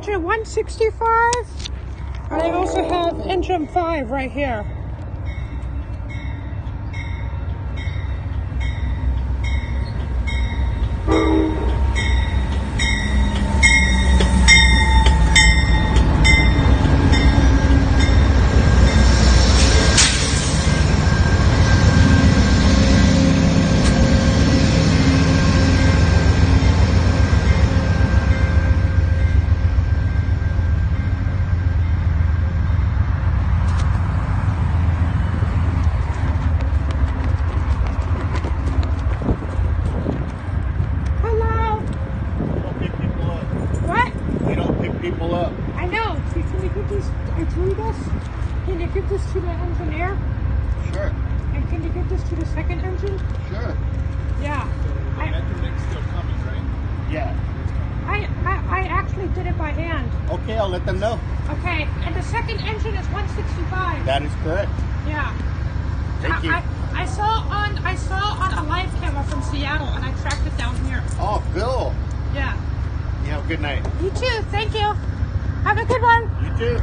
Engine 165, and I also have engine 5 right here. People up. I know. Can you give this? I drew this. Can you give this to the engineer? Sure. And can you give this to the second engine? Sure. Yeah. The Metromic's still coming, right? Yeah. I actually did it by hand. Okay, I'll let them know. Okay. And the second engine is 165. That is correct. Yeah. Thank you. I saw on a live camera from Seattle, and I tracked it down here. Oh, Bill. Yeah. You have a good night. You too. Thank you. Have a good one. You too.